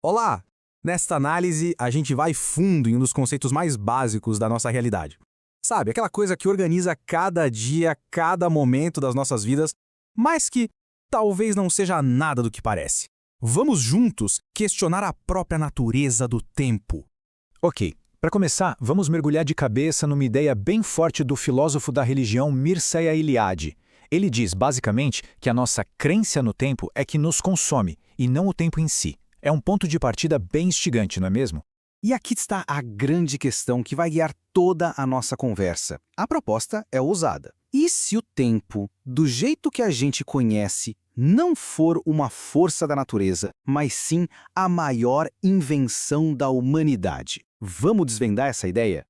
Olá! Nesta análise, a gente vai fundo em um dos conceitos mais básicos da nossa realidade. Sabe, aquela coisa que organiza cada dia, cada momento das nossas vidas, mas que talvez não seja nada do que parece. Vamos juntos questionar a própria natureza do tempo. Ok, para começar, vamos mergulhar de cabeça numa ideia bem forte do filósofo da religião Mircea Eliade. Ele diz, basicamente, que a nossa crença no tempo é que nos consome, e não o tempo em si. É um ponto de partida bem instigante, não é mesmo? E aqui está a grande questão que vai guiar toda a nossa conversa. A proposta é ousada. E se o tempo, do jeito que a gente conhece, não for uma força da natureza, mas sim a maior invenção da humanidade? Vamos desvendar essa ideia?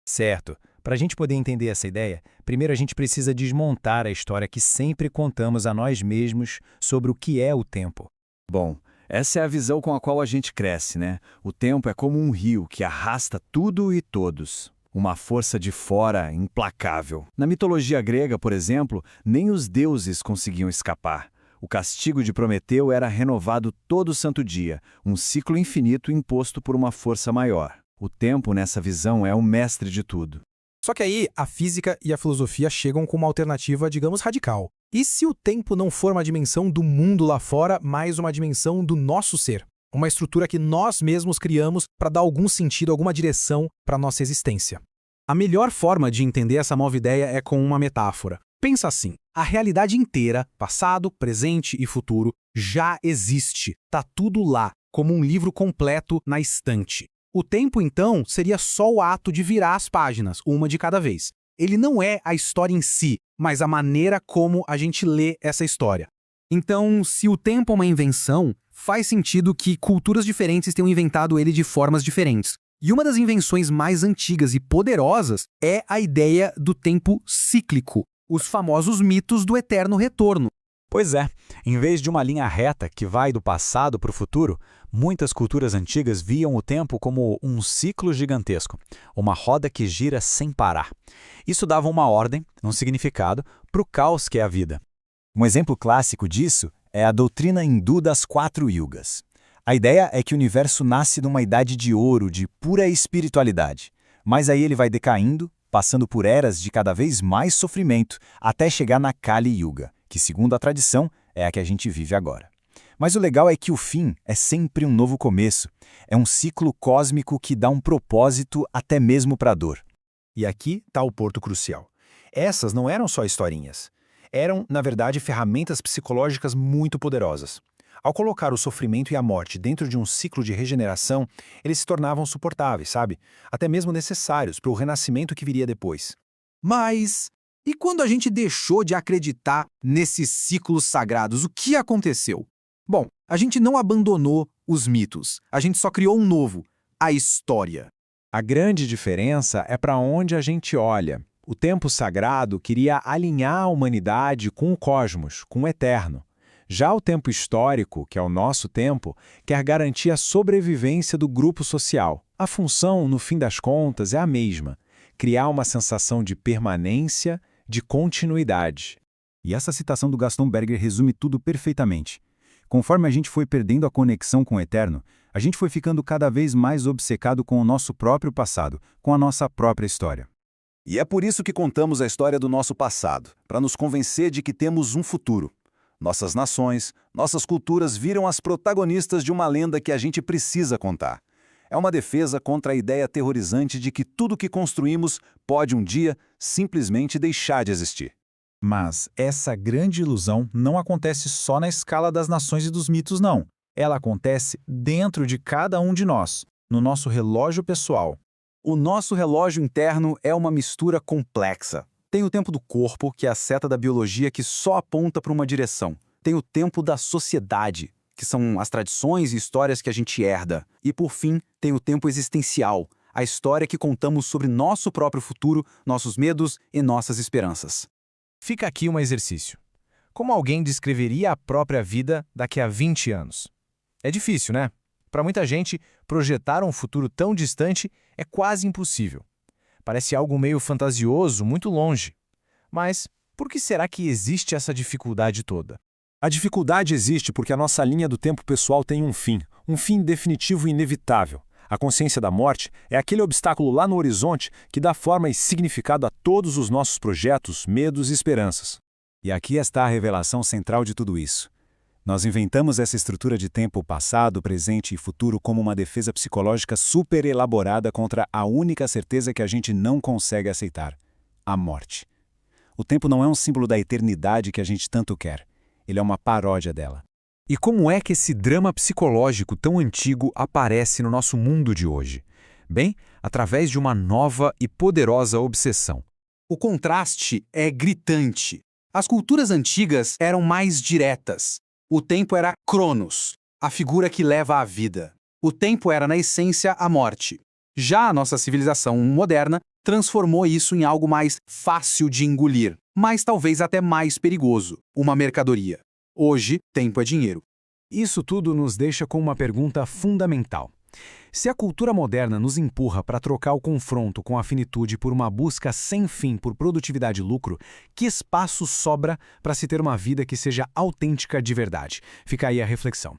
Certo. Para a gente poder entender essa ideia, primeiro a gente precisa desmontar a história que sempre contamos a nós mesmos sobre o que é o tempo. Bom, essa é a visão com a qual a gente cresce, né? O tempo é como um rio que arrasta tudo e todos. Uma força de fora implacável. Na mitologia grega, por exemplo, nem os deuses conseguiam escapar. O castigo de Prometeu era renovado todo santo dia, um ciclo infinito imposto por uma força maior. O tempo, nessa visão, é o mestre de tudo. Só que aí, a física e a filosofia chegam com uma alternativa, digamos, radical. E se o tempo não for uma dimensão do mundo lá fora, mas uma dimensão do nosso ser? Uma estrutura que nós mesmos criamos para dar algum sentido, alguma direção para a nossa existência. A melhor forma de entender essa nova ideia é com uma metáfora. Pensa assim, a realidade inteira, passado, presente e futuro, já existe. Tá tudo lá, como um livro completo na estante. O tempo, então, seria só o ato de virar as páginas, uma de cada vez. Ele não é a história em si, mas a maneira como a gente lê essa história. Então, se o tempo é uma invenção, faz sentido que culturas diferentes tenham inventado ele de formas diferentes. E uma das invenções mais antigas e poderosas é a ideia do tempo cíclico, os famosos mitos do eterno retorno. Pois é, em vez de uma linha reta que vai do passado para o futuro, muitas culturas antigas viam o tempo como um ciclo gigantesco, uma roda que gira sem parar. Isso dava uma ordem, um significado, para o caos que é a vida. Um exemplo clássico disso é a doutrina hindu das 4 yugas. A ideia é que o universo nasce numa idade de ouro, de pura espiritualidade, mas aí ele vai decaindo, passando por eras de cada vez mais sofrimento, até chegar na Kali Yuga, que, segundo a tradição, é a que a gente vive agora. Mas o legal é que o fim é sempre um novo começo. É um ciclo cósmico que dá um propósito até mesmo para a dor. E aqui está o ponto crucial. Essas não eram só historinhas. Eram, na verdade, ferramentas psicológicas muito poderosas. Ao colocar o sofrimento e a morte dentro de um ciclo de regeneração, eles se tornavam suportáveis, sabe? Até mesmo necessários para o renascimento que viria depois. Mas, e quando a gente deixou de acreditar nesses ciclos sagrados, o que aconteceu? Bom, a gente não abandonou os mitos, a gente só criou um novo, a história. A grande diferença é para onde a gente olha. O tempo sagrado queria alinhar a humanidade com o cosmos, com o eterno. Já o tempo histórico, que é o nosso tempo, quer garantir a sobrevivência do grupo social. A função, no fim das contas, é a mesma: criar uma sensação de permanência, de continuidade. E essa citação do Gaston Berger resume tudo perfeitamente. Conforme a gente foi perdendo a conexão com o eterno, a gente foi ficando cada vez mais obcecado com o nosso próprio passado, com a nossa própria história. E é por isso que contamos a história do nosso passado, para nos convencer de que temos um futuro. Nossas nações, nossas culturas viram as protagonistas de uma lenda que a gente precisa contar. É uma defesa contra a ideia aterrorizante de que tudo que construímos pode um dia simplesmente deixar de existir. Mas essa grande ilusão não acontece só na escala das nações e dos mitos, não. Ela acontece dentro de cada um de nós, no nosso relógio pessoal. O nosso relógio interno é uma mistura complexa. Tem o tempo do corpo, que é a seta da biologia que só aponta para uma direção. Tem o tempo da sociedade, que são as tradições e histórias que a gente herda. E, por fim, tem o tempo existencial, a história que contamos sobre nosso próprio futuro, nossos medos e nossas esperanças. Fica aqui um exercício. Como alguém descreveria a própria vida daqui a 20 anos? É difícil, né? Para muita gente, projetar um futuro tão distante é quase impossível. Parece algo meio fantasioso, muito longe. Mas por que será que existe essa dificuldade toda? A dificuldade existe porque a nossa linha do tempo pessoal tem um fim, um fim definitivo e inevitável. A consciência da morte é aquele obstáculo lá no horizonte que dá forma e significado a todos os nossos projetos, medos e esperanças. E aqui está a revelação central de tudo isso. Nós inventamos essa estrutura de tempo passado, presente e futuro como uma defesa psicológica super elaborada contra a única certeza que a gente não consegue aceitar: a morte. O tempo não é um símbolo da eternidade que a gente tanto quer. Ele é uma paródia dela. E como é que esse drama psicológico tão antigo aparece no nosso mundo de hoje? Bem, através de uma nova e poderosa obsessão. O contraste é gritante. As culturas antigas eram mais diretas. O tempo era Cronos, a figura que leva à vida. O tempo era, na essência, a morte. Já a nossa civilização moderna transformou isso em algo mais fácil de engolir, mas talvez até mais perigoso: uma mercadoria. Hoje, tempo é dinheiro. Isso tudo nos deixa com uma pergunta fundamental. Se a cultura moderna nos empurra para trocar o confronto com a finitude por uma busca sem fim por produtividade e lucro, que espaço sobra para se ter uma vida que seja autêntica de verdade? Fica aí a reflexão.